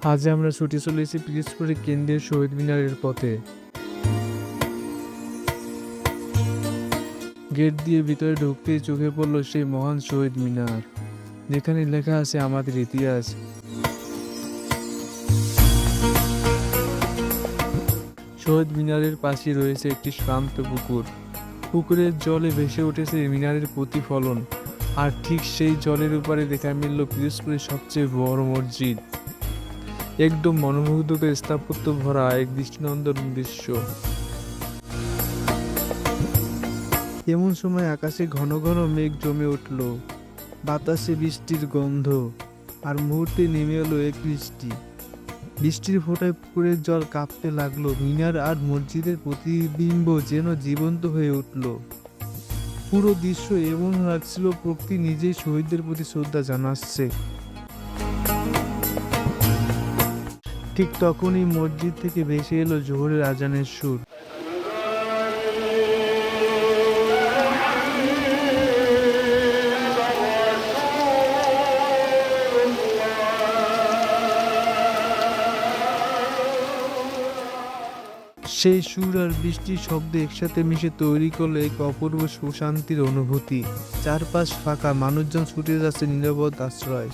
আজ আমরা ছুটে চলেছি পিরোজপুরের কেন্দ্রীয় শহীদ মিনারের পথে। গেট দিয়ে ভিতরে ঢুকতেই চোখে পড়ল সেই মহান শহীদ মিনার, যেখানে লেখা আছে আমাদের ইতিহাস। শহীদ মিনারের পাশে রয়েছে একটি শান্ত পুকুর। পুকুরের জলে ভেসে উঠেছে মিনারের প্রতিফলন, আর ঠিক সেই জলের উপরে দেখা মিলল পিরোজপুরের সবচেয়ে বড় মসজিদ। একদম মনোমুগ্ধকর স্থাপত্য ভরা এক দৃষ্টিনন্দন দৃশ্য। এমন সময় আকাশে ঘন ঘন মেঘ জমে উঠল, বাতাসে বৃষ্টির গন্ধ, আর মুহূর্তে নেমে এলো এক বৃষ্টি। বৃষ্টির ফোঁটায় পুকুরের জল কাঁপতে লাগলো, মিনার আর মসজিদের প্রতিবিম্ব যেন জীবন্ত হয়ে উঠল। পুরো দৃশ্য এমন লাগছিল প্রকৃতি নিজেই শহীদদের প্রতি শ্রদ্ধা জানাচ্ছে। ঠিক তখনই মসজিদ থেকে ভেসে এলো জোহরের আজানের সুর। সেই সুর আর বৃষ্টির শব্দ একসাথে মিশে তৈরি করলো এক অপূর্ব সুশান্তির অনুভূতি। চারপাশ ফাঁকা, মানুষজন ছুটে যাচ্ছে নিরাপদ আশ্রয়।